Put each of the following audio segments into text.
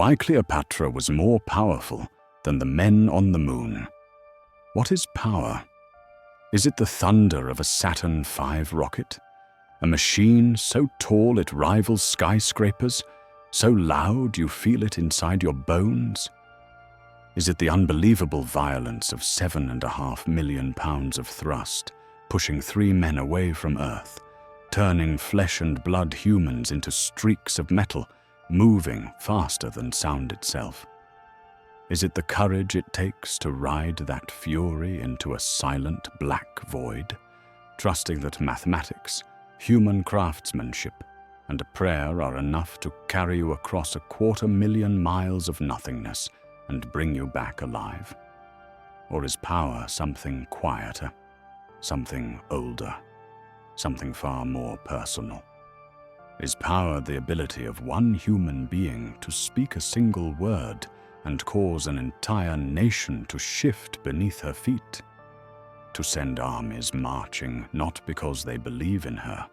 why Cleopatra was more powerful than the men on the moon. What is power? Is it the thunder of a Saturn V rocket? A machine so tall it rivals skyscrapers, so loud you feel it inside your bones? Is it the unbelievable violence of 7.5 million pounds of thrust, pushing 3 men away from Earth, turning flesh and blood humans into streaks of metal, moving faster than sound itself? Is it the courage it takes to ride that fury into a silent black void, trusting that mathematics, human craftsmanship, and a prayer are enough to carry you across 250,000 miles of nothingness and bring you back alive? Or is power something quieter, something older, something far more personal? Is power the ability of one human being to speak a single word and cause an entire nation to shift beneath her feet? To send armies marching not because they believe in her,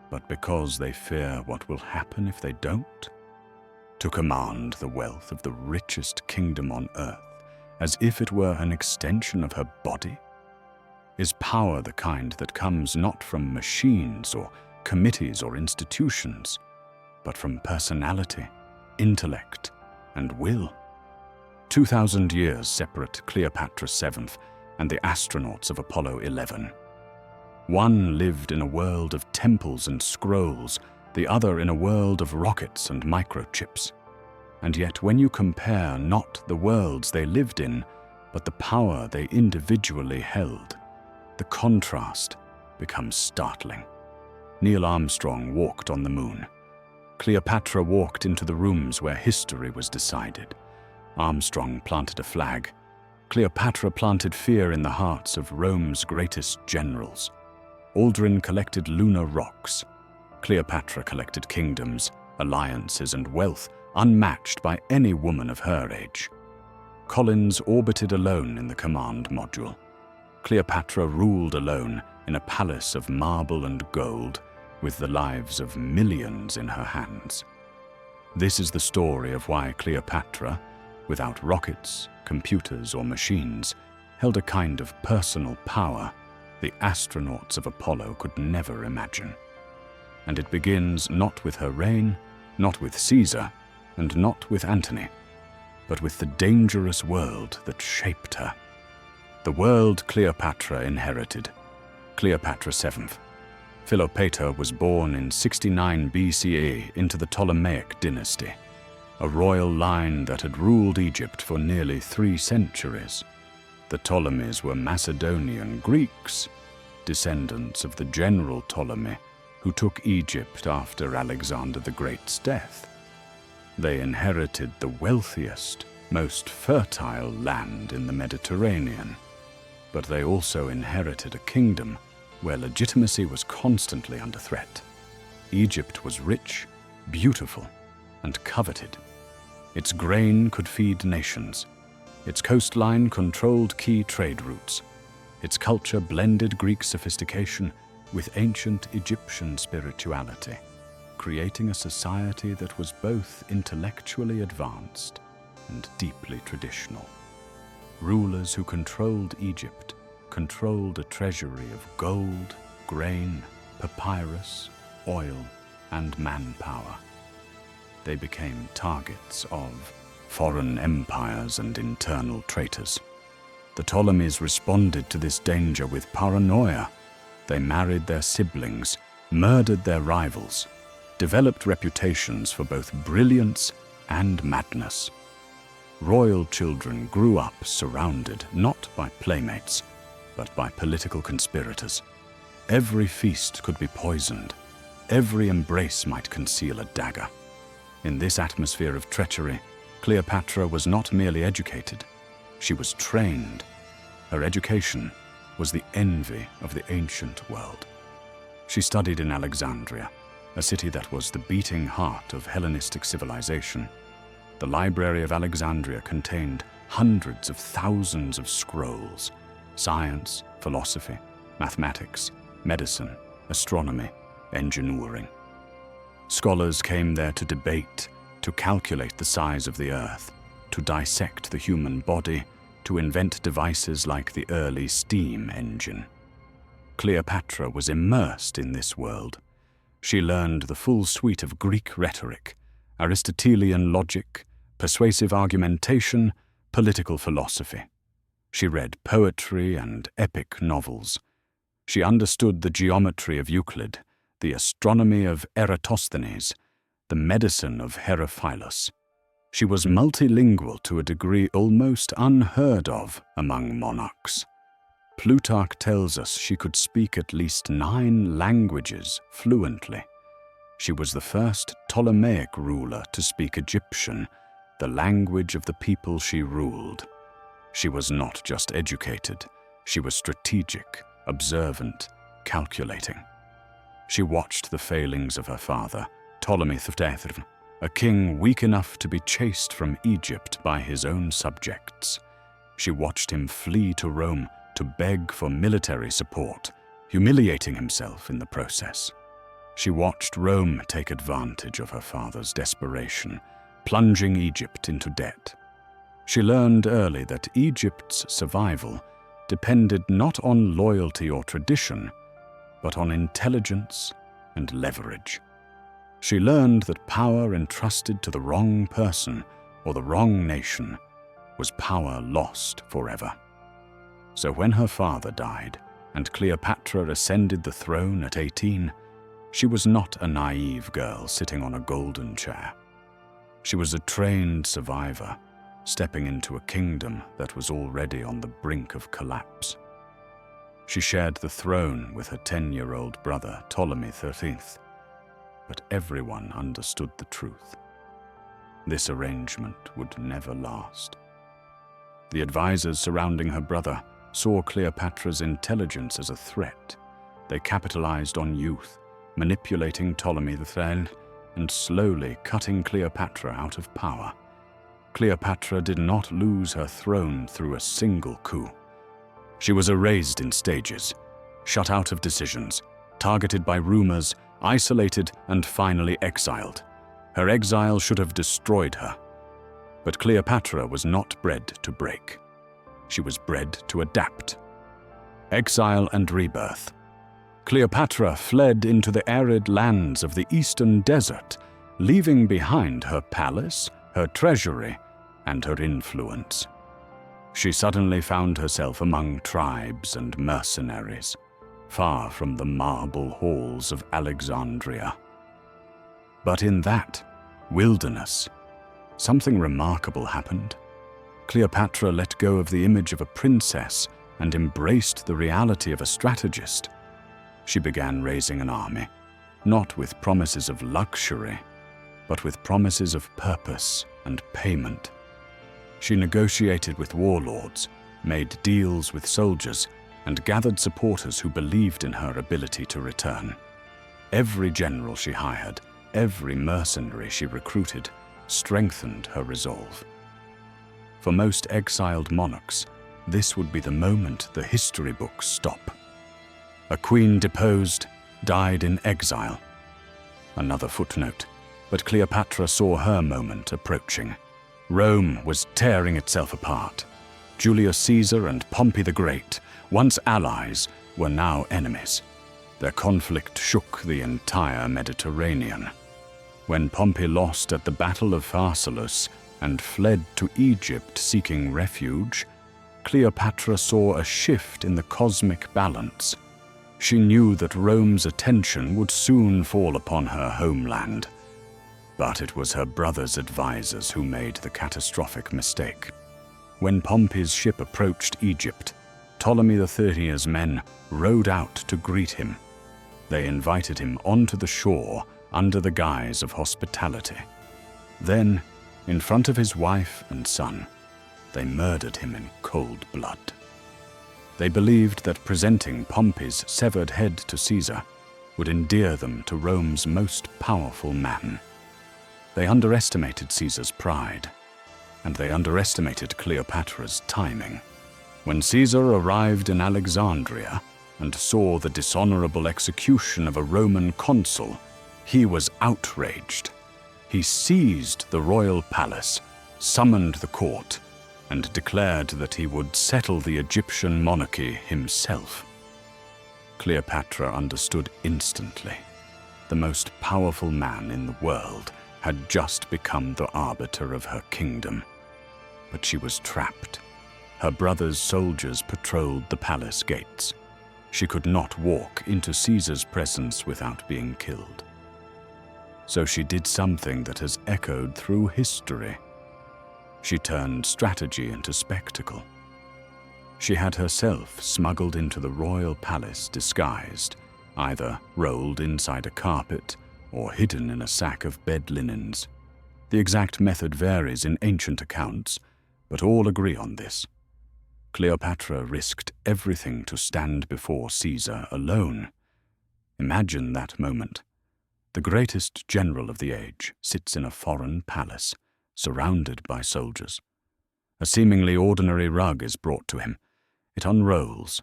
but because they fear what will happen if they don't? To command the wealth of the richest kingdom on earth as if it were an extension of her body? Is power the kind that comes not from machines or committees or institutions, but from personality, intellect, and will? 2,000 years separate Cleopatra VII and the astronauts of Apollo 11. One lived in a world of temples and scrolls, the other in a world of rockets and microchips. And yet when you compare not the worlds they lived in, but the power they individually held, the contrast becomes startling. Neil Armstrong walked on the moon. Cleopatra walked into the rooms where history was decided. Armstrong planted a flag. Cleopatra planted fear in the hearts of Rome's greatest generals. Aldrin collected lunar rocks. Cleopatra collected kingdoms, alliances, and wealth unmatched by any woman of her age. Collins orbited alone in the command module. Cleopatra ruled alone in a palace of marble and gold, with the lives of millions in her hands. This is the story of why Cleopatra, without rockets, computers, or machines, held a kind of personal power the astronauts of Apollo could never imagine. And it begins not with her reign, not with Caesar, and not with Antony, but with the dangerous world that shaped her. The world Cleopatra inherited. Cleopatra VII. Philopator was born in 69 BCE into the Ptolemaic dynasty, a royal line that had ruled Egypt for nearly 3 centuries. The Ptolemies were Macedonian Greeks, descendants of the general Ptolemy who took Egypt after Alexander the Great's death. They inherited the wealthiest, most fertile land in the Mediterranean, but they also inherited a kingdom where legitimacy was constantly under threat. Egypt was rich, beautiful, and coveted. Its grain could feed nations. Its coastline controlled key trade routes. Its culture blended Greek sophistication with ancient Egyptian spirituality, creating a society that was both intellectually advanced and deeply traditional. Rulers who controlled Egypt controlled a treasury of gold, grain, papyrus, oil, and manpower. They became targets of foreign empires and internal traitors. The Ptolemies responded to this danger with paranoia. They married their siblings, murdered their rivals, developed reputations for both brilliance and madness. Royal children grew up surrounded not by playmates, but by political conspirators. Every feast could be poisoned. Every embrace might conceal a dagger. In this atmosphere of treachery, Cleopatra was not merely educated, she was trained. Her education was the envy of the ancient world. She studied in Alexandria, a city that was the beating heart of Hellenistic civilization. The Library of Alexandria contained hundreds of thousands of scrolls, science, philosophy, mathematics, medicine, astronomy, engineering. Scholars came there to debate, to calculate the size of the earth, to dissect the human body, to invent devices like the early steam engine. Cleopatra was immersed in this world. She learned the full suite of Greek rhetoric, Aristotelian logic, persuasive argumentation, political philosophy. She read poetry and epic novels. She understood the geometry of Euclid, the astronomy of Eratosthenes, the medicine of Herophilus. She was multilingual to a degree almost unheard of among monarchs. Plutarch tells us she could speak at least 9 languages fluently. She was the first Ptolemaic ruler to speak Egyptian, the language of the people she ruled. She was not just educated, she was strategic, observant, calculating. She watched the failings of her father, Ptolemy III, a king weak enough to be chased from Egypt by his own subjects. She watched him flee to Rome to beg for military support, humiliating himself in the process. She watched Rome take advantage of her father's desperation, plunging Egypt into debt. She learned early that Egypt's survival depended not on loyalty or tradition, but on intelligence and leverage. She learned that power entrusted to the wrong person or the wrong nation was power lost forever. So when her father died and Cleopatra ascended the throne at 18, she was not a naive girl sitting on a golden chair. She was a trained survivor, stepping into a kingdom that was already on the brink of collapse. She shared the throne with her 10-year-old brother, Ptolemy XIII, but everyone understood the truth. This arrangement would never last. The advisors surrounding her brother saw Cleopatra's intelligence as a threat. They capitalized on youth, manipulating Ptolemy III and slowly cutting Cleopatra out of power. Cleopatra did not lose her throne through a single coup. She was erased in stages, shut out of decisions, targeted by rumors, isolated and finally exiled. Her exile should have destroyed her. But Cleopatra was not bred to break. She was bred to adapt. Exile and rebirth. Cleopatra fled into the arid lands of the eastern desert, leaving behind her palace, her treasury, and her influence. She suddenly found herself among tribes and mercenaries, far from the marble halls of Alexandria. But in that wilderness, something remarkable happened. Cleopatra let go of the image of a princess and embraced the reality of a strategist. She began raising an army, not with promises of luxury, but with promises of purpose and payment. She negotiated with warlords, made deals with soldiers, and gathered supporters who believed in her ability to return. Every general she hired, every mercenary she recruited, strengthened her resolve. For most exiled monarchs, this would be the moment the history books stop. A queen deposed, died in exile. Another footnote, but Cleopatra saw her moment approaching. Rome was tearing itself apart. Julius Caesar and Pompey the Great, once allies, were now enemies. Their conflict shook the entire Mediterranean. When Pompey lost at the Battle of Pharsalus and fled to Egypt seeking refuge, Cleopatra saw a shift in the cosmic balance. She knew that Rome's attention would soon fall upon her homeland. But it was her brother's advisors who made the catastrophic mistake. When Pompey's ship approached Egypt, Ptolemy XIII's men rowed out to greet him. They invited him onto the shore under the guise of hospitality. Then, in front of his wife and son, they murdered him in cold blood. They believed that presenting Pompey's severed head to Caesar would endear them to Rome's most powerful man. They underestimated Caesar's pride, and they underestimated Cleopatra's timing. When Caesar arrived in Alexandria and saw the dishonorable execution of a Roman consul, he was outraged. he seized the royal palace, summoned the court, and declared that he would settle the Egyptian monarchy himself. Cleopatra understood instantly. The most powerful man in the world had just become the arbiter of her kingdom. But she was trapped. Her brother's soldiers patrolled the palace gates. She could not walk into Caesar's presence without being killed. So she did something that has echoed through history. She turned strategy into spectacle. She had herself smuggled into the royal palace disguised, either rolled inside a carpet or hidden in a sack of bed linens. The exact method varies in ancient accounts, but all agree on this. Cleopatra risked everything to stand before Caesar alone. Imagine that moment. The greatest general of the age sits in a foreign palace, surrounded by soldiers. A seemingly ordinary rug is brought to him. It unrolls,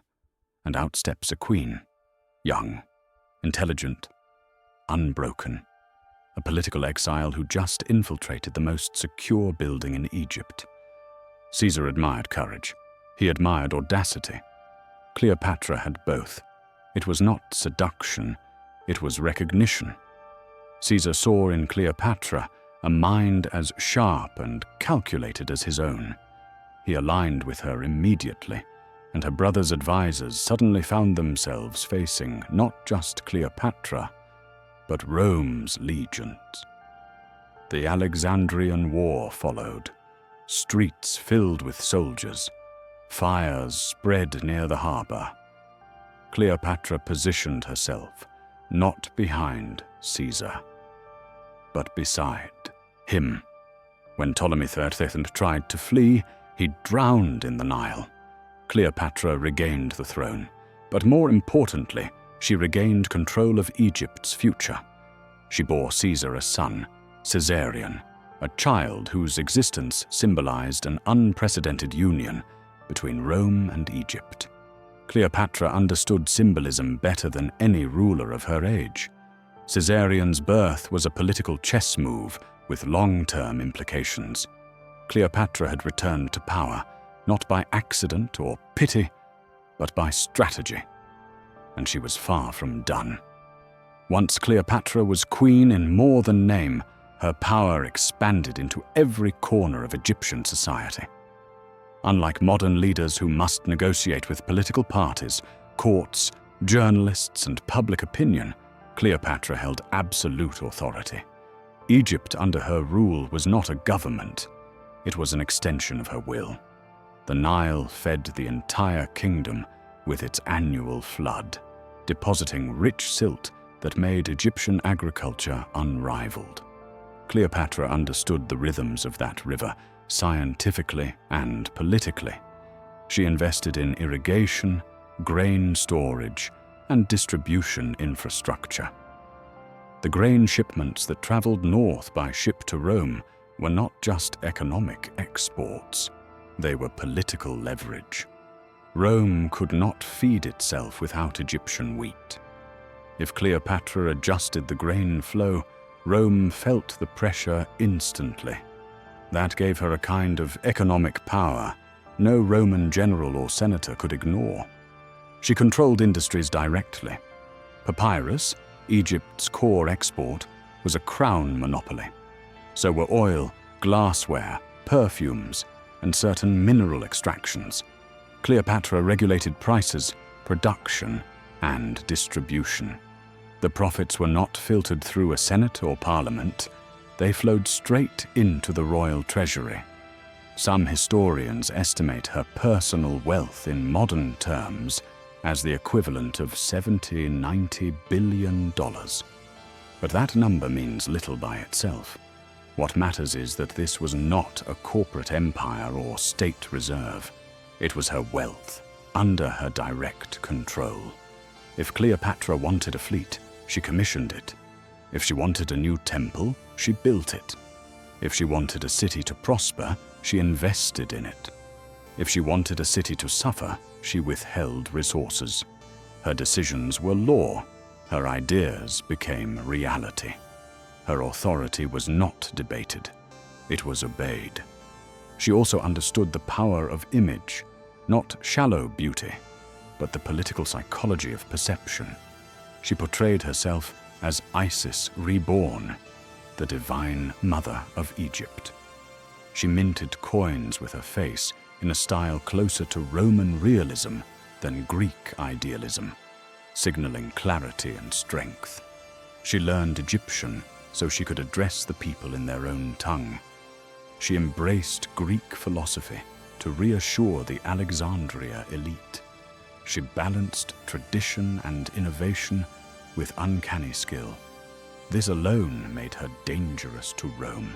and out steps a queen, young, intelligent, unbroken, a political exile who just infiltrated the most secure building in Egypt. Caesar admired courage. He admired audacity. Cleopatra had both. It was not seduction, it was recognition. Caesar saw in Cleopatra a mind as sharp and calculated as his own. He aligned with her immediately, and her brother's advisors suddenly found themselves facing not just Cleopatra, but Rome's legions. The Alexandrian War followed, streets filled with soldiers, fires spread near the harbor. Cleopatra positioned herself, not behind Caesar, but beside him. When Ptolemy III tried to flee, he drowned in the Nile. Cleopatra regained the throne, but more importantly, she regained control of Egypt's future. She bore Caesar a son, Caesarion, a child whose existence symbolized an unprecedented union between Rome and Egypt. Cleopatra understood symbolism better than any ruler of her age. Caesarion's birth was a political chess move with long-term implications. Cleopatra had returned to power, not by accident or pity, but by strategy. And she was far from done. Once Cleopatra was queen in more than name, her power expanded into every corner of Egyptian society. Unlike modern leaders who must negotiate with political parties, courts, journalists, and public opinion, Cleopatra held absolute authority. Egypt under her rule was not a government. It was an extension of her will. The Nile fed the entire kingdom with its annual flood, depositing rich silt that made Egyptian agriculture unrivaled. Cleopatra understood the rhythms of that river, scientifically and politically. She invested in irrigation, grain storage, and distribution infrastructure. The grain shipments that traveled north by ship to Rome were not just economic exports, they were political leverage. Rome could not feed itself without Egyptian wheat. If Cleopatra adjusted the grain flow, Rome felt the pressure instantly. That gave her a kind of economic power no Roman general or senator could ignore. She controlled industries directly. Papyrus, Egypt's core export, was a crown monopoly. So were oil, glassware, perfumes, and certain mineral extractions. Cleopatra regulated prices, production, and distribution. The profits were not filtered through a senate or parliament. They flowed straight into the royal treasury. Some historians estimate her personal wealth in modern terms as the equivalent of $70–90 billion. But that number means little by itself. What matters is that this was not a corporate empire or state reserve. It was her wealth, under her direct control. If Cleopatra wanted a fleet, she commissioned it. If she wanted a new temple, she built it. If she wanted a city to prosper, she invested in it. If she wanted a city to suffer, she withheld resources. Her decisions were law. Her ideas became reality. Her authority was not debated. It was obeyed. She also understood the power of image, not shallow beauty, but the political psychology of perception. She portrayed herself as Isis reborn, the divine mother of Egypt. She minted coins with her face in a style closer to Roman realism than Greek idealism, signaling clarity and strength. She learned Egyptian so she could address the people in their own tongue. She embraced Greek philosophy to reassure the Alexandria elite. She balanced tradition and innovation with uncanny skill. This alone made her dangerous to Rome.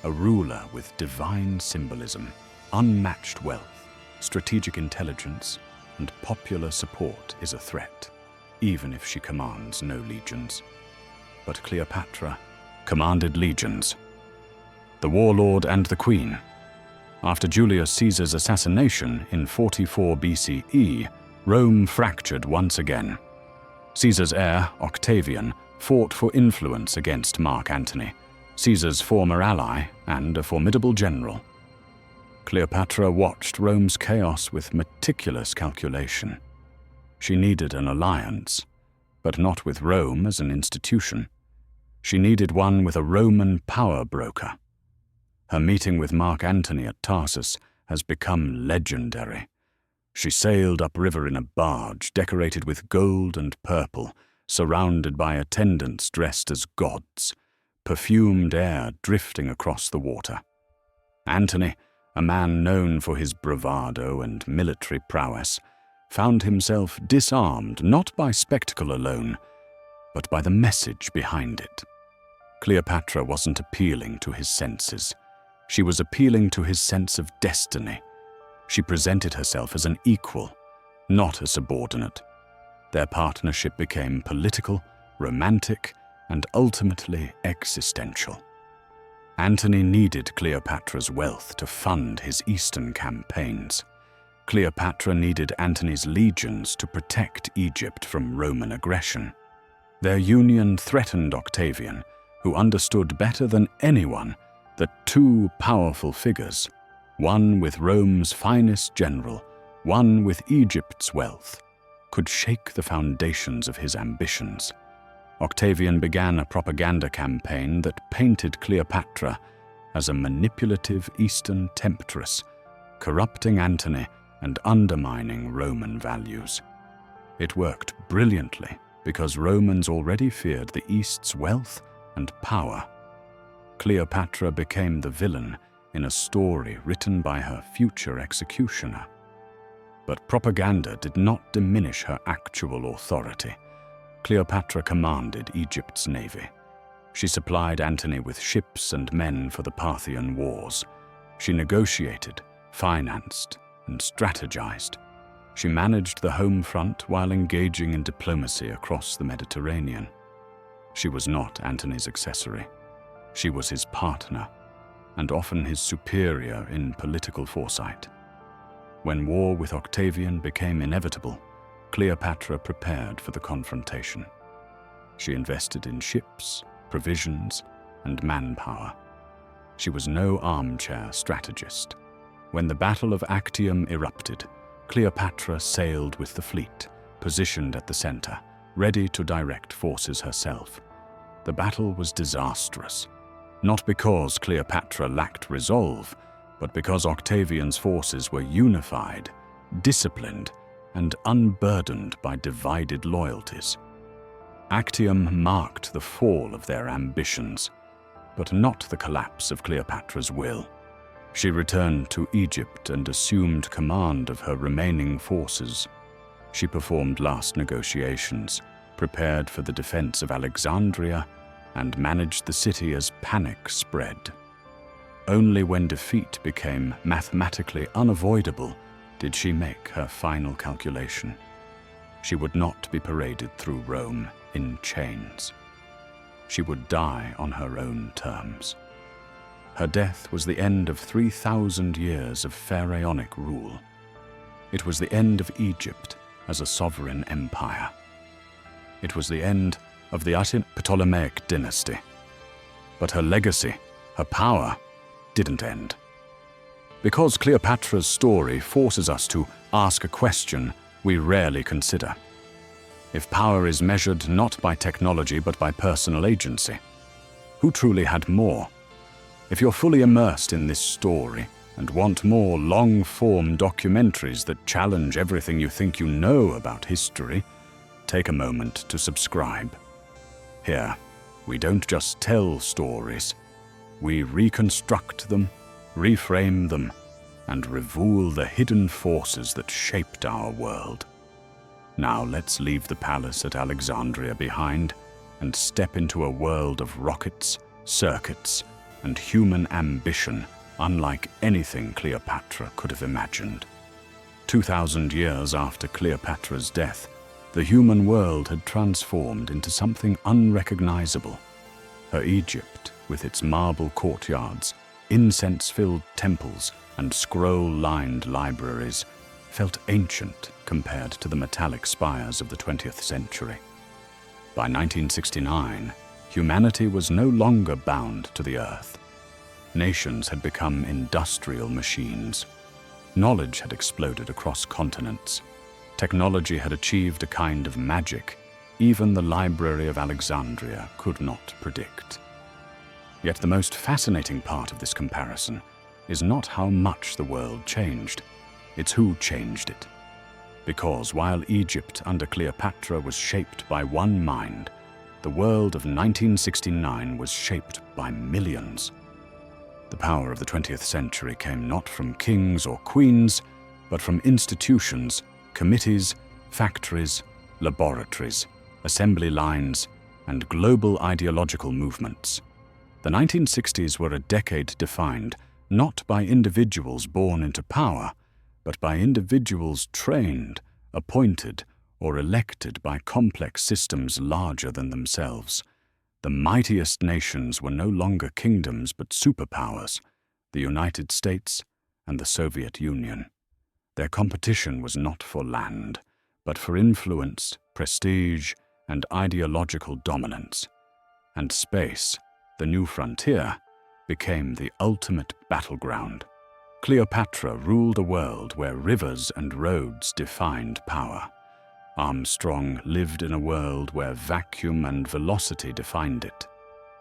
A ruler with divine symbolism, unmatched wealth, strategic intelligence, and popular support is a threat, even if she commands no legions. But Cleopatra commanded legions. The warlord and the queen. After Julius Caesar's assassination in 44 BCE, Rome fractured once again. Caesar's heir, Octavian, fought for influence against Mark Antony, Caesar's former ally and a formidable general. Cleopatra watched Rome's chaos with meticulous calculation. She needed an alliance, but not with Rome as an institution. She needed one with a Roman power broker. Her meeting with Mark Antony at Tarsus has become legendary. She sailed upriver in a barge decorated with gold and purple, surrounded by attendants dressed as gods, perfumed air drifting across the water. Antony, a man known for his bravado and military prowess, found himself disarmed not by spectacle alone, but by the message behind it. Cleopatra wasn't appealing to his senses. She was appealing to his sense of destiny. She presented herself as an equal, not a subordinate. Their partnership became political, romantic, and ultimately existential. Antony needed Cleopatra's wealth to fund his eastern campaigns. Cleopatra needed Antony's legions to protect Egypt from Roman aggression. Their union threatened Octavian, who understood better than anyone that two powerful figures, one with Rome's finest general, one with Egypt's wealth, could shake the foundations of his ambitions. Octavian began a propaganda campaign that painted Cleopatra as a manipulative Eastern temptress, corrupting Antony and undermining Roman values. It worked brilliantly because Romans already feared the East's wealth and power. Cleopatra became the villain in a story written by her future executioner. But propaganda did not diminish her actual authority. Cleopatra commanded Egypt's navy. She supplied Antony with ships and men for the Parthian wars. She negotiated, financed, and strategized. She managed the home front while engaging in diplomacy across the Mediterranean. She was not Antony's accessory. She was his partner, and often his superior in political foresight. When war with Octavian became inevitable, Cleopatra prepared for the confrontation. She invested in ships, provisions, and manpower. She was no armchair strategist. When the Battle of Actium erupted, Cleopatra sailed with the fleet, positioned at the center, ready to direct forces herself. The battle was disastrous, not because Cleopatra lacked resolve, but because Octavian's forces were unified, disciplined, and unburdened by divided loyalties. Actium marked the fall of their ambitions, but not the collapse of Cleopatra's will. She returned to Egypt and assumed command of her remaining forces. She performed last negotiations, prepared for the defense of Alexandria, and managed the city as panic spread. Only when defeat became mathematically unavoidable did she make her final calculation. She would not be paraded through Rome in chains. She would die on her own terms. Her death was the end of 3,000 years of pharaonic rule. It was the end of Egypt as a sovereign empire. It was the end of the Ptolemaic dynasty. But her legacy, her power, didn't end. Because Cleopatra's story forces us to ask a question we rarely consider. If power is measured not by technology but by personal agency, who truly had more? If you're fully immersed in this story and want more long-form documentaries that challenge everything you think you know about history, take a moment to subscribe. Here, we don't just tell stories, we reconstruct them, reframe them, and reveal the hidden forces that shaped our world. Now let's leave the palace at Alexandria behind and step into a world of rockets, circuits, and human ambition unlike anything Cleopatra could have imagined. 2,000 years after Cleopatra's death, the human world had transformed into something unrecognizable. Her Egypt, with its marble courtyards, incense-filled temples, and scroll-lined libraries, felt ancient compared to the metallic spires of the 20th century. By 1969, humanity was no longer bound to the earth. Nations had become industrial machines. Knowledge had exploded across continents. Technology had achieved a kind of magic even the Library of Alexandria could not predict. Yet the most fascinating part of this comparison is not how much the world changed, it's who changed it. Because while Egypt under Cleopatra was shaped by one mind, the world of 1969 was shaped by millions. The power of the 20th century came not from kings or queens, but from institutions, committees, factories, laboratories, assembly lines, and global ideological movements. The 1960s were a decade defined not by individuals born into power, but by individuals trained, appointed, or elected by complex systems larger than themselves. The mightiest nations were no longer kingdoms but superpowers, the United States and the Soviet Union. Their competition was not for land, but for influence, prestige, and ideological dominance. And space, the new frontier, became the ultimate battleground. Cleopatra ruled a world where rivers and roads defined power. Armstrong lived in a world where vacuum and velocity defined it.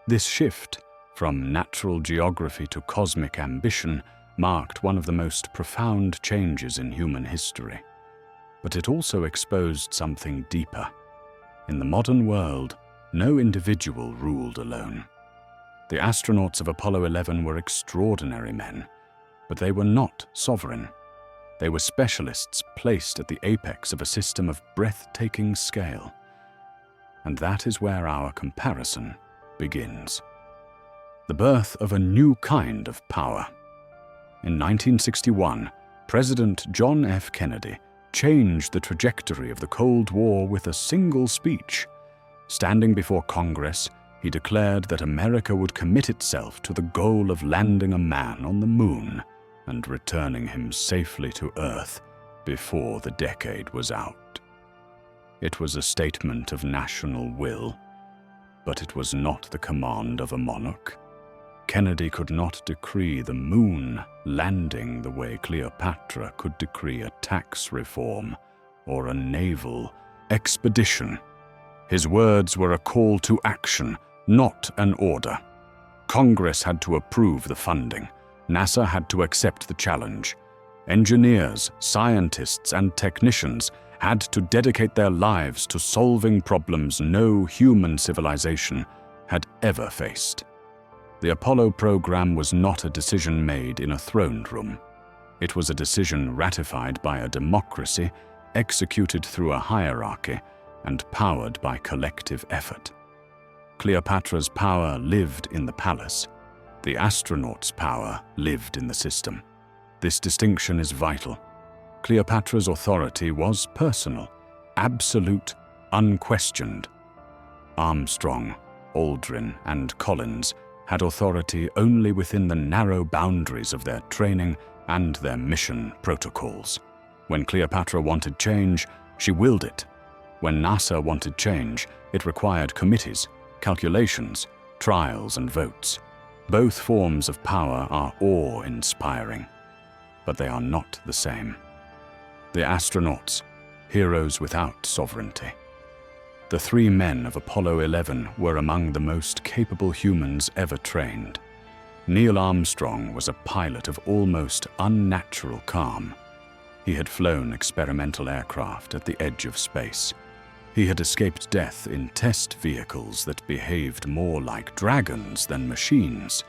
This shift, from natural geography to cosmic ambition, marked one of the most profound changes in human history. But it also exposed something deeper. In the modern world, no individual ruled alone. The astronauts of Apollo 11 were extraordinary men, but they were not sovereign. They were specialists placed at the apex of a system of breathtaking scale. And that is where our comparison begins. The birth of a new kind of power. In 1961, President John F. Kennedy changed the trajectory of the Cold War with a single speech. Standing before Congress, he declared that America would commit itself to the goal of landing a man on the moon and returning him safely to Earth before the decade was out. It was a statement of national will, but it was not the command of a monarch. Kennedy could not decree the moon landing the way Cleopatra could decree a tax reform or a naval expedition. His words were a call to action, not an order. Congress had to approve the funding. NASA had to accept the challenge. Engineers, scientists, and technicians had to dedicate their lives to solving problems no human civilization had ever faced. The Apollo program was not a decision made in a throne room. It was a decision ratified by a democracy, executed through a hierarchy, and powered by collective effort. Cleopatra's power lived in the palace. The astronaut's power lived in the system. This distinction is vital. Cleopatra's authority was personal, absolute, unquestioned. Armstrong, Aldrin, and Collins had authority only within the narrow boundaries of their training and their mission protocols. When Cleopatra wanted change, she willed it. When NASA wanted change, it required committees, calculations, trials and votes. Both forms of power are awe-inspiring, but they are not the same. The astronauts, heroes without sovereignty. The 3 men of Apollo 11 were among the most capable humans ever trained. Neil Armstrong was a pilot of almost unnatural calm. He had flown experimental aircraft at the edge of space. He had escaped death in test vehicles that behaved more like dragons than machines.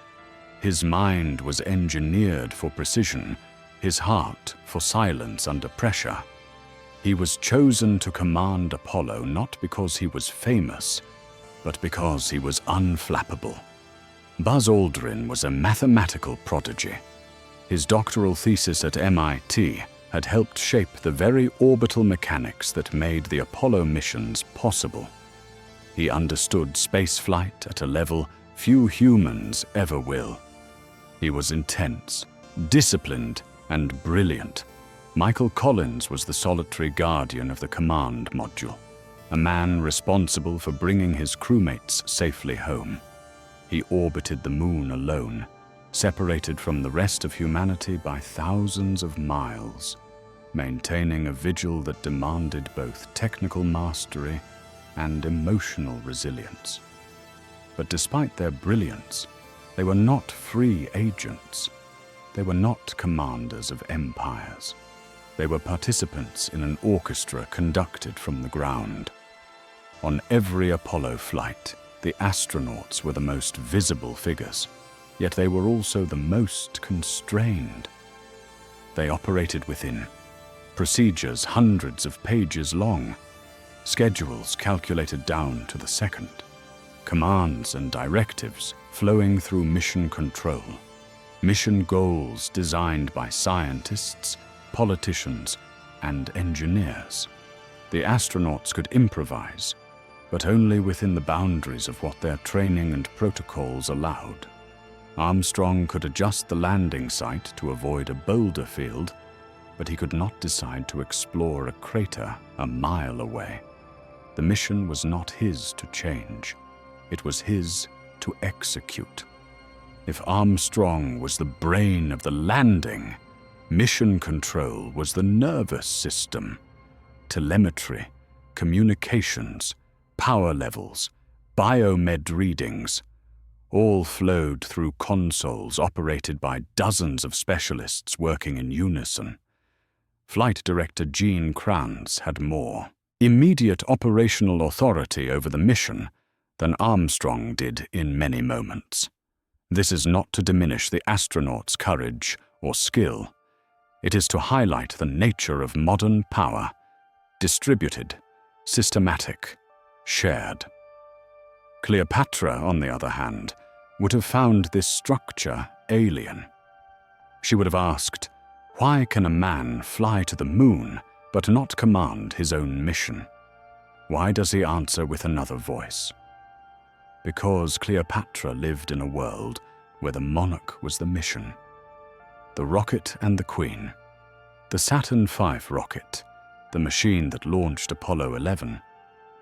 His mind was engineered for precision, his heart for silence under pressure. He was chosen to command Apollo not because he was famous, but because he was unflappable. Buzz Aldrin was a mathematical prodigy. His doctoral thesis at MIT had helped shape the very orbital mechanics that made the Apollo missions possible. He understood spaceflight at a level few humans ever will. He was intense, disciplined, and brilliant. Michael Collins was the solitary guardian of the command module, a man responsible for bringing his crewmates safely home. He orbited the moon alone, separated from the rest of humanity by thousands of miles, maintaining a vigil that demanded both technical mastery and emotional resilience. But despite their brilliance, they were not free agents. They were not commanders of empires. They were participants in an orchestra conducted from the ground. On every Apollo flight, the astronauts were the most visible figures, yet they were also the most constrained. They operated within procedures hundreds of pages long, schedules calculated down to the second, commands and directives flowing through mission control, mission goals designed by scientists, politicians, and engineers. The astronauts could improvise, but only within the boundaries of what their training and protocols allowed. Armstrong could adjust the landing site to avoid a boulder field, but he could not decide to explore a crater a mile away. The mission was not his to change. It was his to execute. If Armstrong was the brain of the landing, mission control was the nervous system. Telemetry, communications, power levels, biomed readings, all flowed through consoles operated by dozens of specialists working in unison. Flight Director Gene Kranz had more immediate operational authority over the mission than Armstrong did in many moments. This is not to diminish the astronauts' courage or skill. It is to highlight the nature of modern power: distributed, systematic, shared. Cleopatra, on the other hand, would have found this structure alien. She would have asked, why can a man fly to the moon but not command his own mission? Why does he answer with another voice? Because Cleopatra lived in a world where the monarch was the mission. The rocket and the queen. The Saturn V rocket, the machine that launched Apollo 11,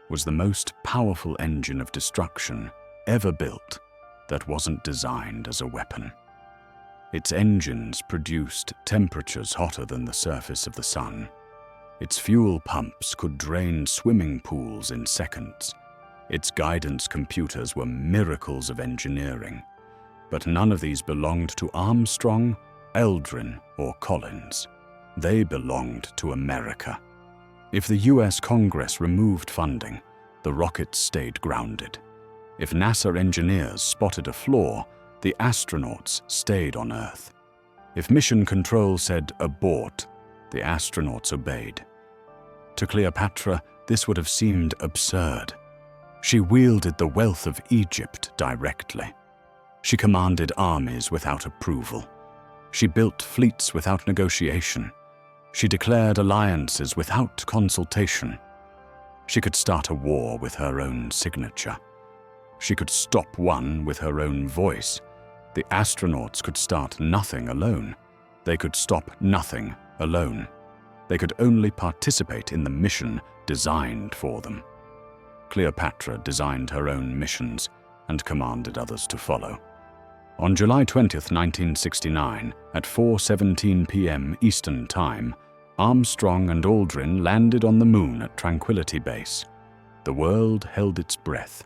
was the most powerful engine of destruction ever built that wasn't designed as a weapon. Its engines produced temperatures hotter than the surface of the sun. Its fuel pumps could drain swimming pools in seconds. Its guidance computers were miracles of engineering. But none of these belonged to Armstrong, Aldrin, or Collins. They belonged to America. If the US Congress removed funding, the rockets stayed grounded. If NASA engineers spotted a flaw, the astronauts stayed on Earth. If mission control said abort, the astronauts obeyed. To Cleopatra, this would have seemed absurd. She wielded the wealth of Egypt directly. She commanded armies without approval. She built fleets without negotiation. She declared alliances without consultation. She could start a war with her own signature. She could stop one with her own voice. The astronauts could start nothing alone. They could stop nothing alone. They could only participate in the mission designed for them. Cleopatra designed her own missions and commanded others to follow. On July 20, 1969, at 4:17 p.m. Eastern Time, Armstrong and Aldrin landed on the Moon at Tranquility Base. The world held its breath.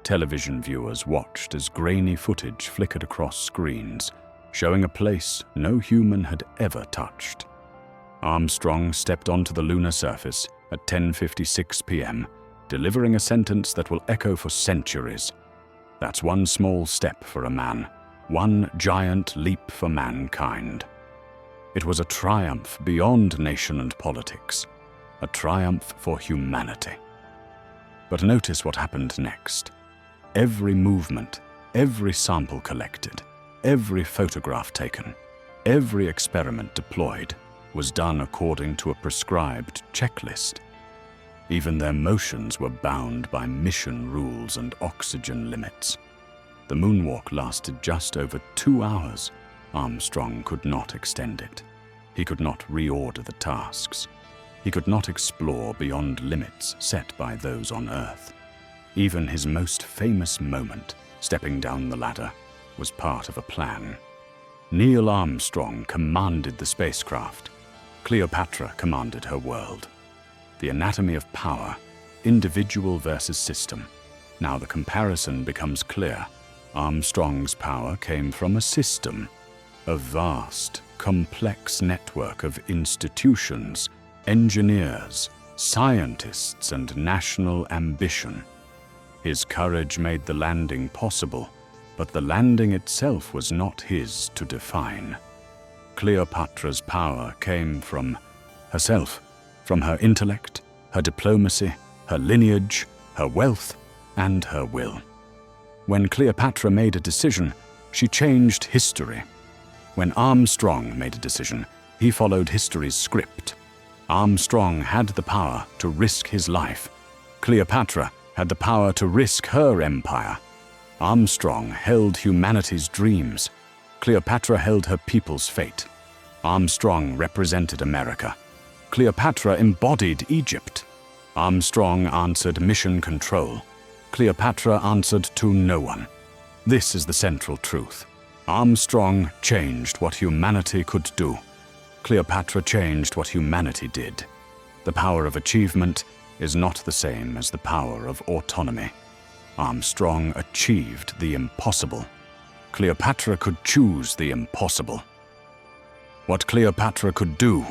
Television viewers watched as grainy footage flickered across screens, showing a place no human had ever touched. Armstrong stepped onto the lunar surface at 10:56 p.m., delivering a sentence that will echo for centuries. "That's one small step for a man, one giant leap for mankind." It was a triumph beyond nation and politics, a triumph for humanity. But notice what happened next. Every movement, every sample collected, every photograph taken, every experiment deployed was done according to a prescribed checklist. Even their motions were bound by mission rules and oxygen limits. The moonwalk lasted just over 2 hours. Armstrong could not extend it. He could not reorder the tasks. He could not explore beyond limits set by those on Earth. Even his most famous moment, stepping down the ladder, was part of a plan. Neil Armstrong commanded the spacecraft. Cleopatra commanded her world. The anatomy of power, individual versus system. Now the comparison becomes clear. Armstrong's power came from a system, a vast, complex network of institutions, engineers, scientists, and national ambition. His courage made the landing possible, but the landing itself was not his to define. Cleopatra's power came from herself, from her intellect, her diplomacy, her lineage, her wealth, and her will. When Cleopatra made a decision, she changed history. When Armstrong made a decision, he followed history's script. Armstrong had the power to risk his life. Cleopatra had the power to risk her empire. Armstrong held humanity's dreams. Cleopatra held her people's fate. Armstrong represented America. Cleopatra embodied Egypt. Armstrong answered mission control. Cleopatra answered to no one. This is the central truth. Armstrong changed what humanity could do. Cleopatra changed what humanity did. The power of achievement is not the same as the power of autonomy. Armstrong achieved the impossible. Cleopatra could choose the impossible. What Cleopatra could do,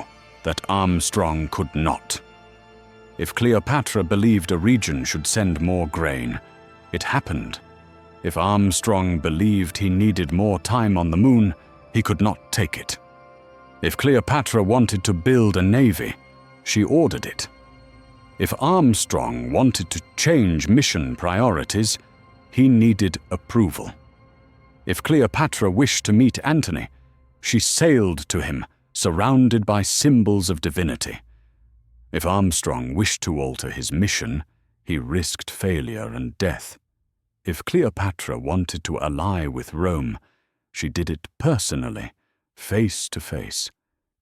that Armstrong could not. If Cleopatra believed a region should send more grain, it happened. If Armstrong believed he needed more time on the moon, he could not take it. If Cleopatra wanted to build a navy, she ordered it. If Armstrong wanted to change mission priorities, he needed approval. If Cleopatra wished to meet Antony, she sailed to him, surrounded by symbols of divinity. If Armstrong wished to alter his mission, he risked failure and death. If Cleopatra wanted to ally with Rome, she did it personally, face to face,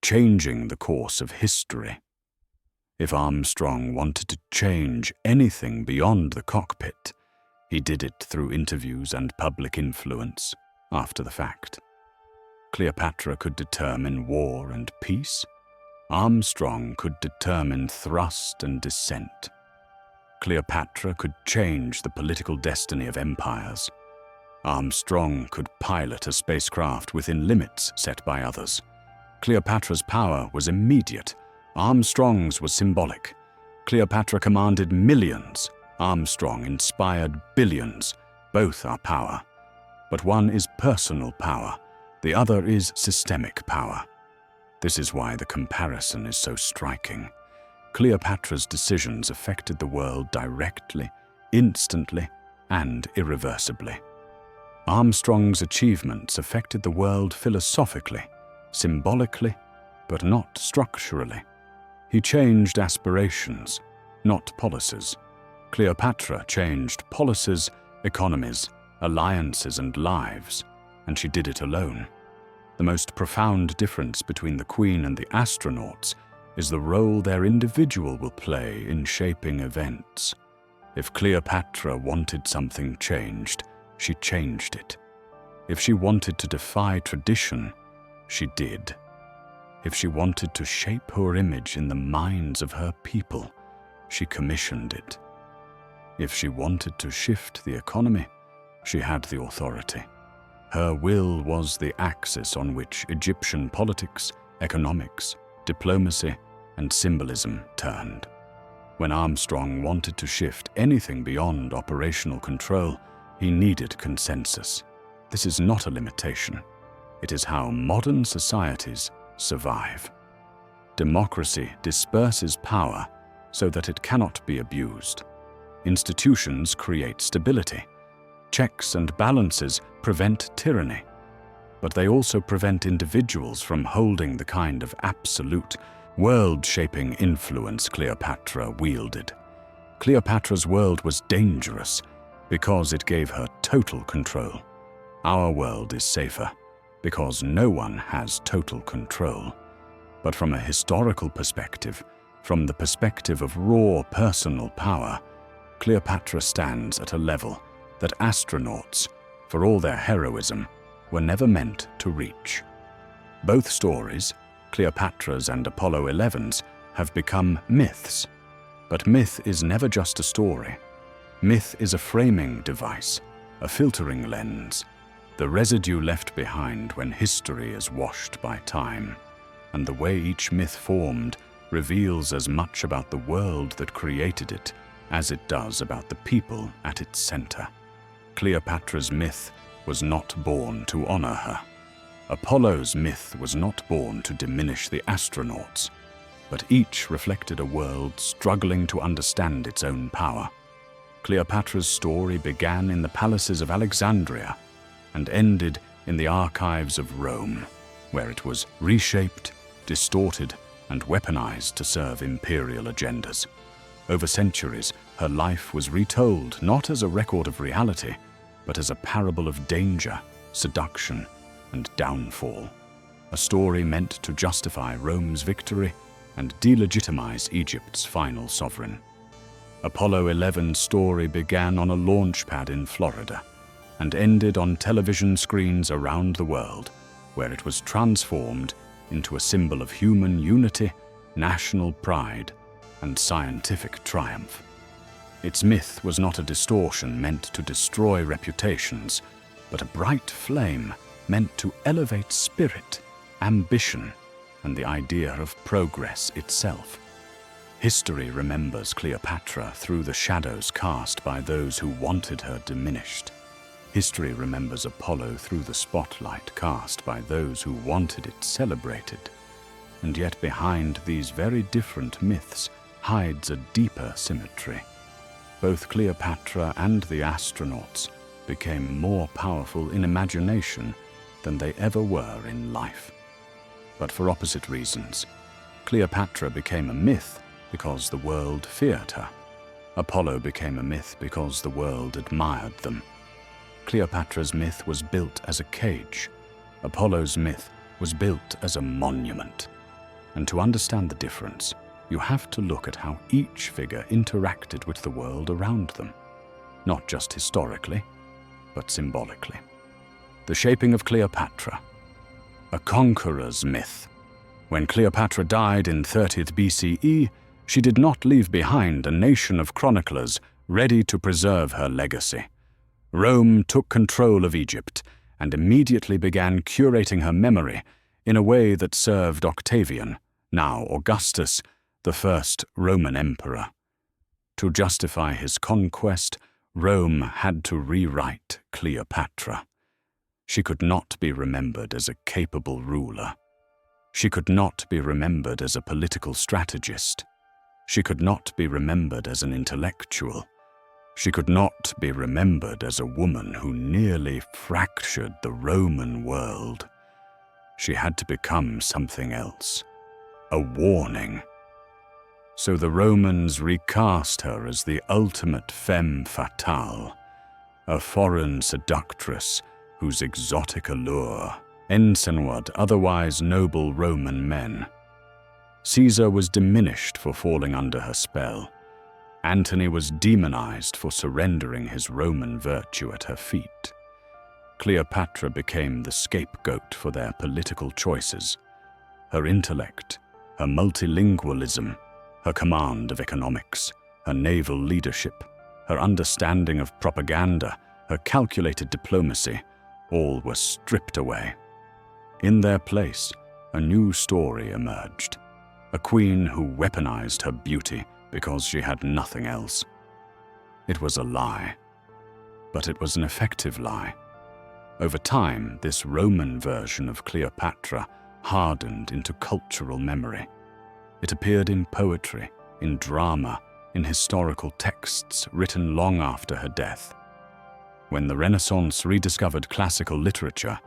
changing the course of history. If Armstrong wanted to change anything beyond the cockpit, he did it through interviews and public influence after the fact. Cleopatra could determine war and peace. Armstrong could determine thrust and descent. Cleopatra could change the political destiny of empires. Armstrong could pilot a spacecraft within limits set by others. Cleopatra's power was immediate. Armstrong's was symbolic. Cleopatra commanded millions. Armstrong inspired billions. Both are power. But one is personal power. The other is systemic power. This is why the comparison is so striking. Cleopatra's decisions affected the world directly, instantly, and irreversibly. Armstrong's achievements affected the world philosophically, symbolically, but not structurally. He changed aspirations, not policies. Cleopatra changed policies, economies, alliances, and lives, and she did it alone. The most profound difference between the Queen and the astronauts is the role their individual will play in shaping events. If Cleopatra wanted something changed, she changed it. If she wanted to defy tradition, she did. If she wanted to shape her image in the minds of her people, she commissioned it. If she wanted to shift the economy, she had the authority. Her will was the axis on which Egyptian politics, economics, diplomacy, and symbolism turned. When Armstrong wanted to shift anything beyond operational control, he needed consensus. This is not a limitation. It is how modern societies survive. Democracy disperses power so that it cannot be abused. Institutions create stability. Checks and balances prevent tyranny. But they also prevent individuals from holding the kind of absolute, world-shaping influence Cleopatra wielded. Cleopatra's world was dangerous because it gave her total control. Our world is safer because no one has total control. But from a historical perspective, from the perspective of raw personal power, Cleopatra stands at a level that astronauts, for all their heroism, were never meant to reach. Both stories, Cleopatra's and Apollo 11's, have become myths. But myth is never just a story. Myth is a framing device, a filtering lens, the residue left behind when history is washed by time. And the way each myth formed reveals as much about the world that created it as it does about the people at its center. Cleopatra's myth was not born to honor her. Apollo's myth was not born to diminish the astronauts, but each reflected a world struggling to understand its own power. Cleopatra's story began in the palaces of Alexandria and ended in the archives of Rome, where it was reshaped, distorted, and weaponized to serve imperial agendas. Over centuries, her life was retold not as a record of reality, but as a parable of danger, seduction, and downfall. A story meant to justify Rome's victory and delegitimize Egypt's final sovereign. Apollo 11's story began on a launch pad in Florida and ended on television screens around the world, where it was transformed into a symbol of human unity, national pride, and scientific triumph. Its myth was not a distortion meant to destroy reputations, but a bright flame meant to elevate spirit, ambition, and the idea of progress itself. History remembers Cleopatra through the shadows cast by those who wanted her diminished. History remembers Apollo through the spotlight cast by those who wanted it celebrated. And yet behind these very different myths hides a deeper symmetry. Both Cleopatra and the astronauts became more powerful in imagination than they ever were in life. But for opposite reasons. Cleopatra became a myth because the world feared her. Apollo became a myth because the world admired them. Cleopatra's myth was built as a cage. Apollo's myth was built as a monument. And to understand the difference, you have to look at how each figure interacted with the world around them, not just historically, but symbolically. The shaping of Cleopatra, a conqueror's myth. When Cleopatra died in 30th BCE, she did not leave behind a nation of chroniclers ready to preserve her legacy. Rome took control of Egypt and immediately began curating her memory in a way that served Octavian, now Augustus, the first Roman emperor. To justify his conquest, Rome had to rewrite Cleopatra. She could not be remembered as a capable ruler. She could not be remembered as a political strategist. She could not be remembered as an intellectual. She could not be remembered as a woman who nearly fractured the Roman world. She had to become something else, a warning. So the Romans recast her as the ultimate femme fatale, a foreign seductress whose exotic allure ensigned otherwise noble Roman men. Caesar was diminished for falling under her spell. Antony was demonized for surrendering his Roman virtue at her feet. Cleopatra became the scapegoat for their political choices. Her intellect, her multilingualism, her command of economics, her naval leadership, her understanding of propaganda, her calculated diplomacy, all were stripped away. In their place, a new story emerged. A queen who weaponized her beauty because she had nothing else. It was a lie, but it was an effective lie. Over time, this Roman version of Cleopatra hardened into cultural memory. It appeared in poetry, in drama, in historical texts written long after her death. When the Renaissance rediscovered classical literature,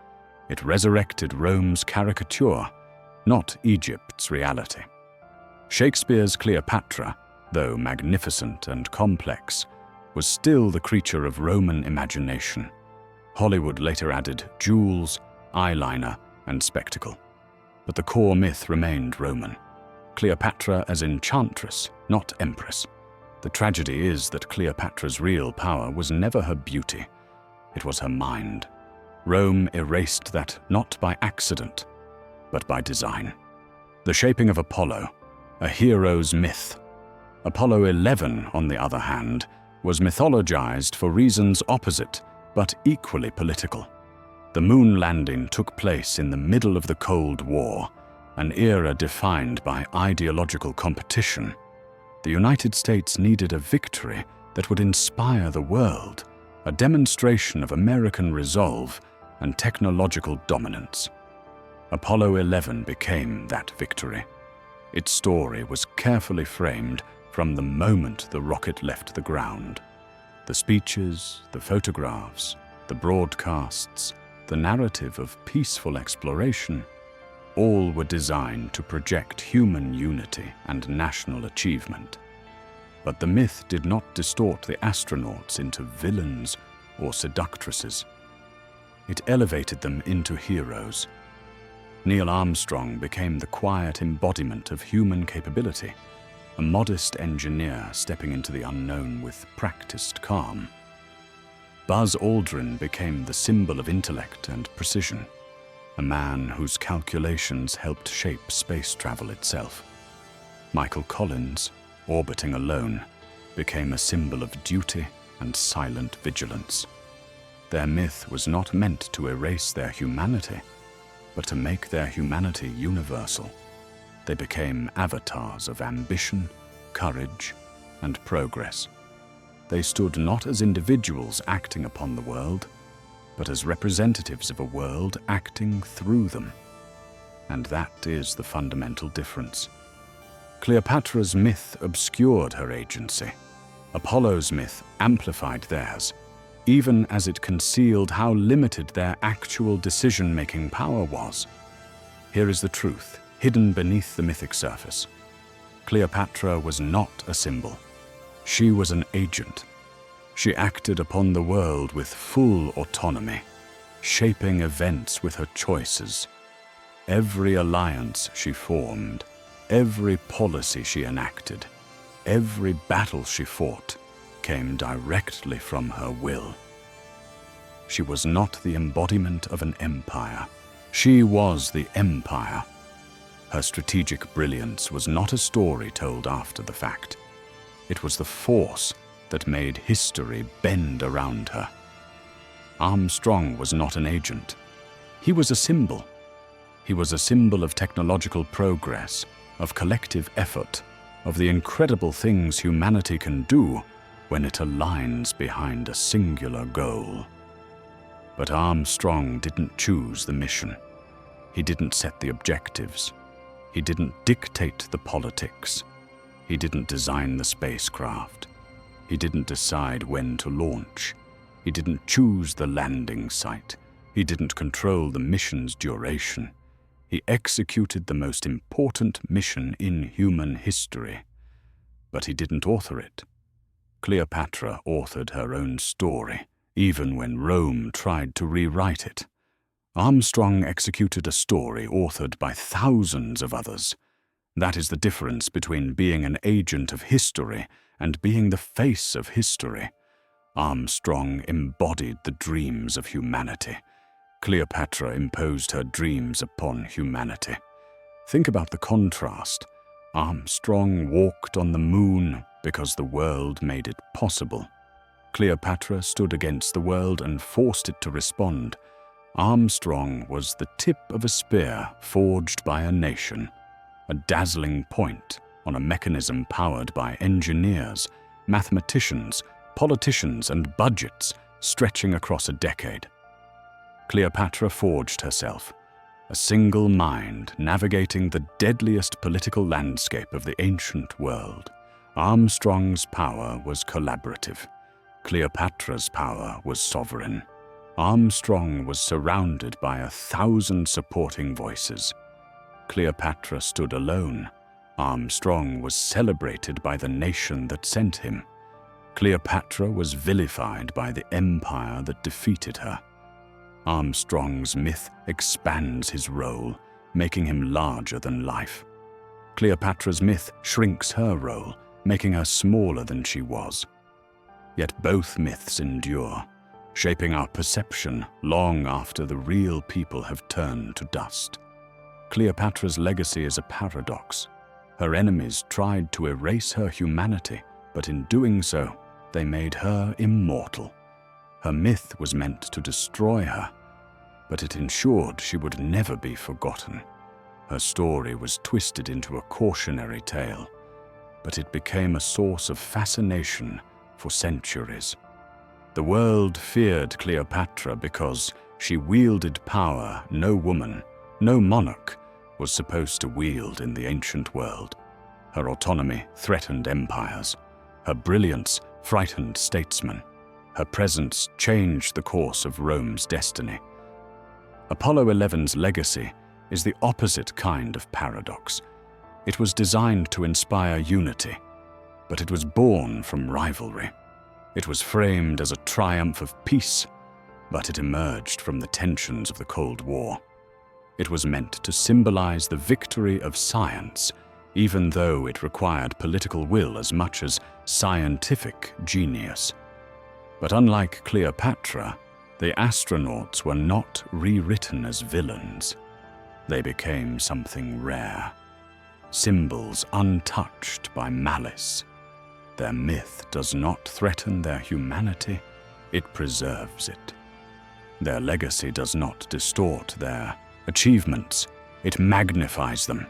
it resurrected Rome's caricature, not Egypt's reality. Shakespeare's Cleopatra, though magnificent and complex, was still the creature of Roman imagination. Hollywood later added jewels, eyeliner, and spectacle. But the core myth remained Roman. Cleopatra as enchantress, not empress. The tragedy is that Cleopatra's real power was never her beauty. It was her mind. Rome erased that not by accident, but by design. The shaping of Apollo, a hero's myth. Apollo 11, on the other hand, was mythologized for reasons opposite, but equally political. The moon landing took place in the middle of the Cold War, an era defined by ideological competition. The United States needed a victory that would inspire the world, a demonstration of American resolve and technological dominance. Apollo 11 became that victory. Its story was carefully framed from the moment the rocket left the ground. The speeches, the photographs, the broadcasts, the narrative of peaceful exploration, all were designed to project human unity and national achievement. But the myth did not distort the astronauts into villains or seductresses. It elevated them into heroes. Neil Armstrong became the quiet embodiment of human capability, a modest engineer stepping into the unknown with practiced calm. Buzz Aldrin became the symbol of intellect and precision, a man whose calculations helped shape space travel itself. Michael Collins, orbiting alone, became a symbol of duty and silent vigilance. Their myth was not meant to erase their humanity, but to make their humanity universal. They became avatars of ambition, courage, and progress. They stood not as individuals acting upon the world, but as representatives of a world acting through them. And that is the fundamental difference. Cleopatra's myth obscured her agency. Apollo's myth amplified theirs, even as it concealed how limited their actual decision-making power was. Here is the truth, hidden beneath the mythic surface. Cleopatra was not a symbol. She was an agent. She acted upon the world with full autonomy, shaping events with her choices. Every alliance she formed, every policy she enacted, every battle she fought, came directly from her will. She was not the embodiment of an empire. She was the empire. Her strategic brilliance was not a story told after the fact. It was the force that made history bend around her. Armstrong was not an agent. He was a symbol. He was a symbol of technological progress, of collective effort, of the incredible things humanity can do when it aligns behind a singular goal. But Armstrong didn't choose the mission. He didn't set the objectives. He didn't dictate the politics. He didn't design the spacecraft. He didn't decide when to launch. He didn't choose the landing site. He didn't control the mission's duration. He executed the most important mission in human history. But he didn't author it. Cleopatra authored her own story, even when Rome tried to rewrite it. Armstrong executed a story authored by thousands of others. That is the difference between being an agent of history and being the face of history, Armstrong embodied the dreams of humanity. Cleopatra imposed her dreams upon humanity. Think about the contrast. Armstrong walked on the moon because the world made it possible. Cleopatra stood against the world and forced it to respond. Armstrong was the tip of a spear forged by a nation, a dazzling point on a mechanism powered by engineers, mathematicians, politicians, and budgets stretching across a decade. Cleopatra forged herself, a single mind navigating the deadliest political landscape of the ancient world. Armstrong's power was collaborative. Cleopatra's power was sovereign. Armstrong was surrounded by 1,000 supporting voices. Cleopatra stood alone. Armstrong was celebrated by the nation that sent him. Cleopatra was vilified by the empire that defeated her. Armstrong's myth expands his role, making him larger than life. Cleopatra's myth shrinks her role, making her smaller than she was. Yet both myths endure, shaping our perception long after the real people have turned to dust. Cleopatra's legacy is a paradox. Her enemies tried to erase her humanity, but in doing so, they made her immortal. Her myth was meant to destroy her, but it ensured she would never be forgotten. Her story was twisted into a cautionary tale, but it became a source of fascination for centuries. The world feared Cleopatra because she wielded power no woman, no monarch, was supposed to wield in the ancient world. Her autonomy threatened empires. Her brilliance frightened statesmen. Her presence changed the course of Rome's destiny. Apollo 11's legacy is the opposite kind of paradox. It was designed to inspire unity, but it was born from rivalry. It was framed as a triumph of peace, but it emerged from the tensions of the Cold War. It was meant to symbolize the victory of science, even though it required political will as much as scientific genius. But unlike Cleopatra, the astronauts were not rewritten as villains. They became something rare, symbols untouched by malice. Their myth does not threaten their humanity, it preserves it. Their legacy does not distort their achievements, it magnifies them.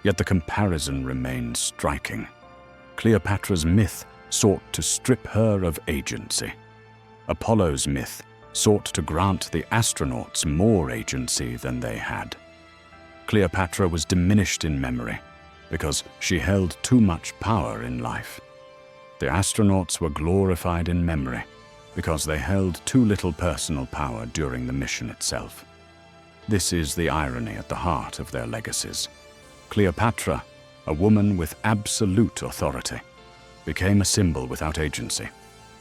Yet the comparison remains striking. Cleopatra's myth sought to strip her of agency. Apollo's myth sought to grant the astronauts more agency than they had. Cleopatra was diminished in memory because she held too much power in life. The astronauts were glorified in memory because they held too little personal power during the mission itself. This is the irony at the heart of their legacies. Cleopatra, a woman with absolute authority, became a symbol without agency.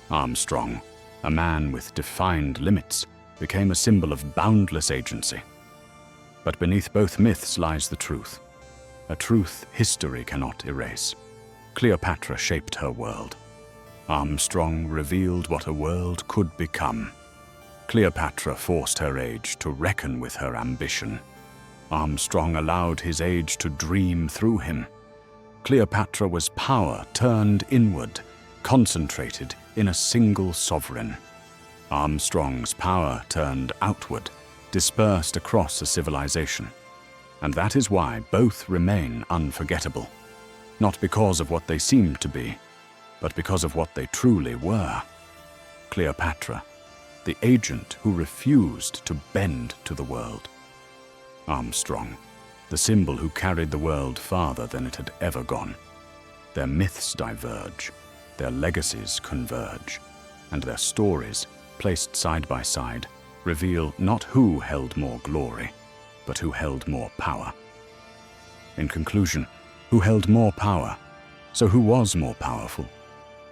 Armstrong, a man with defined limits, became a symbol of boundless agency. But beneath both myths lies the truth, a truth history cannot erase. Cleopatra shaped her world. Armstrong revealed what a world could become. Cleopatra forced her age to reckon with her ambition. Armstrong allowed his age to dream through him. Cleopatra was power turned inward, concentrated in a single sovereign. Armstrong's power turned outward, dispersed across a civilization. And that is why both remain unforgettable. Not because of what they seemed to be, but because of what they truly were. Cleopatra, the agent who refused to bend to the world. Armstrong, the symbol who carried the world farther than it had ever gone. Their myths diverge, their legacies converge, and their stories, placed side by side, reveal not who held more glory, but who held more power. In conclusion, who held more power? So who was more powerful?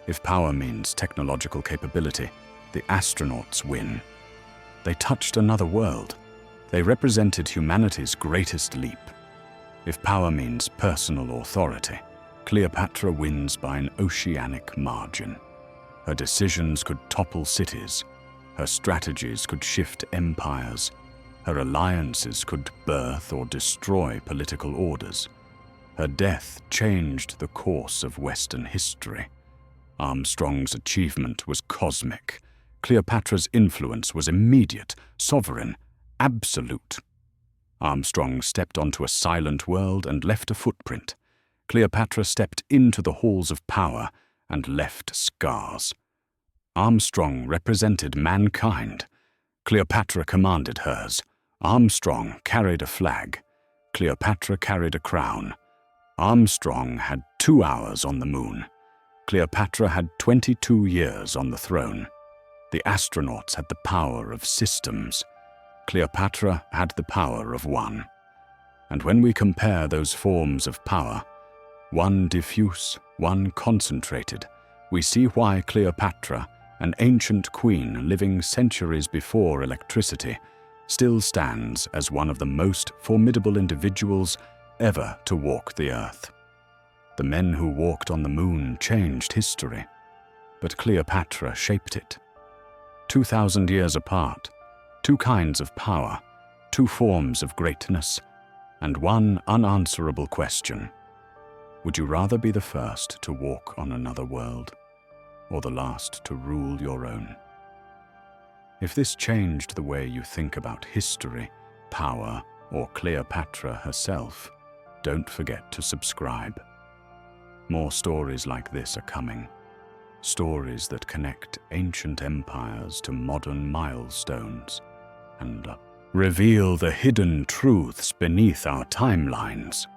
If power means technological capability, the astronauts win. They touched another world. They represented humanity's greatest leap. If power means personal authority, Cleopatra wins by an oceanic margin. Her decisions could topple cities. Her strategies could shift empires. Her alliances could birth or destroy political orders. Her death changed the course of Western history. Armstrong's achievement was cosmic. Cleopatra's influence was immediate, sovereign, absolute. Armstrong stepped onto a silent world and left a footprint. Cleopatra stepped into the halls of power and left scars. Armstrong represented mankind. Cleopatra commanded hers. Armstrong carried a flag. Cleopatra carried a crown. Armstrong had 2 hours on the moon. Cleopatra had 22 years on the throne. The astronauts had the power of systems. Cleopatra had the power of one. And when we compare those forms of power, one diffuse, one concentrated, we see why Cleopatra, an ancient queen living centuries before electricity, still stands as one of the most formidable individuals ever to walk the earth. The men who walked on the moon changed history, but Cleopatra shaped it. 2,000 years apart, two kinds of power, two forms of greatness, and one unanswerable question. Would you rather be the first to walk on another world, or the last to rule your own? If this changed the way you think about history, power, or Cleopatra herself, don't forget to subscribe. More stories like this are coming. Stories that connect ancient empires to modern milestones and reveal the hidden truths beneath our timelines.